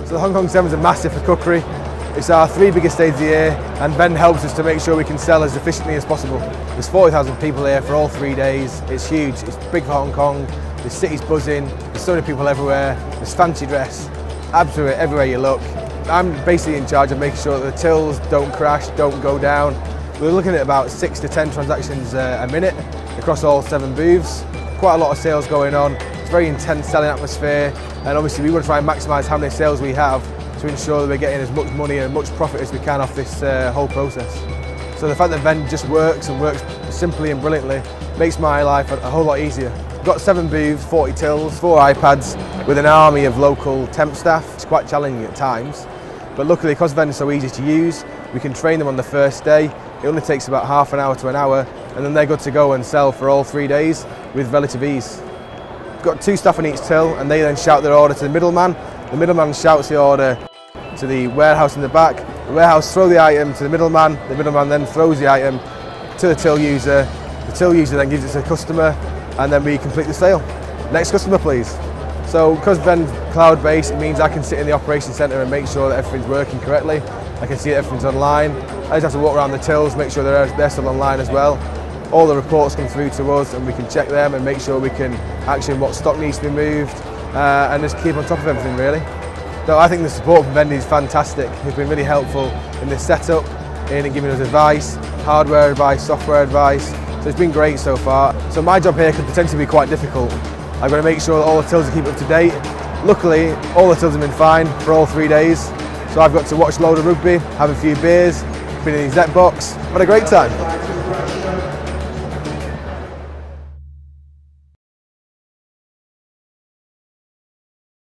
So the Hong Kong Sevens are massive for Kukri. It's our 3 biggest days of the year, and Vend helps us to make sure we can sell as efficiently as possible. There's 40,000 people here for all 3 days. It's huge, it's big for Hong Kong. The city's buzzing, there's so many people everywhere. There's fancy dress, absolutely everywhere you look. I'm basically in charge of making sure that the tills don't crash, don't go down. We're looking at about 6 to 10 transactions a minute across all 7 booths. Quite a lot of sales going on. It's a very intense selling atmosphere, and obviously we want to try and maximise how many sales we have to ensure that we're getting as much money and as much profit as we can off this whole process. So the fact that Vend just works and works simply and brilliantly makes my life a whole lot easier. We've got 7 booths, 40 tills, 4 iPads with an army of local temp staff. It's quite challenging at times, but luckily because Vend is so easy to use, we can train them on the first day. It only takes about half an hour to an hour, and then they're good to go and sell for all 3 days with relative ease. We've got 2 staff on each till, and they then shout their order to the middleman. The middleman shouts the order to the warehouse in the back. The warehouse throw the item to the middleman then throws the item to the till user. The till user then gives it to the customer, and then we complete the sale. Next customer please. So because Vend's cloud-based, it means I can sit in the operations centre and make sure that everything's working correctly. I can see that everything's online. I just have to walk around the tills, make sure they're still online as well. All the reports come through to us and we can check them and make sure we can action what stock needs to be moved and just keep on top of everything really. So I think the support from Vend is fantastic. It's been really helpful in this setup, in giving us advice, hardware advice, software advice. So it's been great so far. So my job here could potentially be quite difficult. I've got to make sure that all the tills are keep up to date. Luckily, all the tills have been fine for all 3 days. So I've got to watch a load of rugby, have a few beers, been in the exec box, had a great time.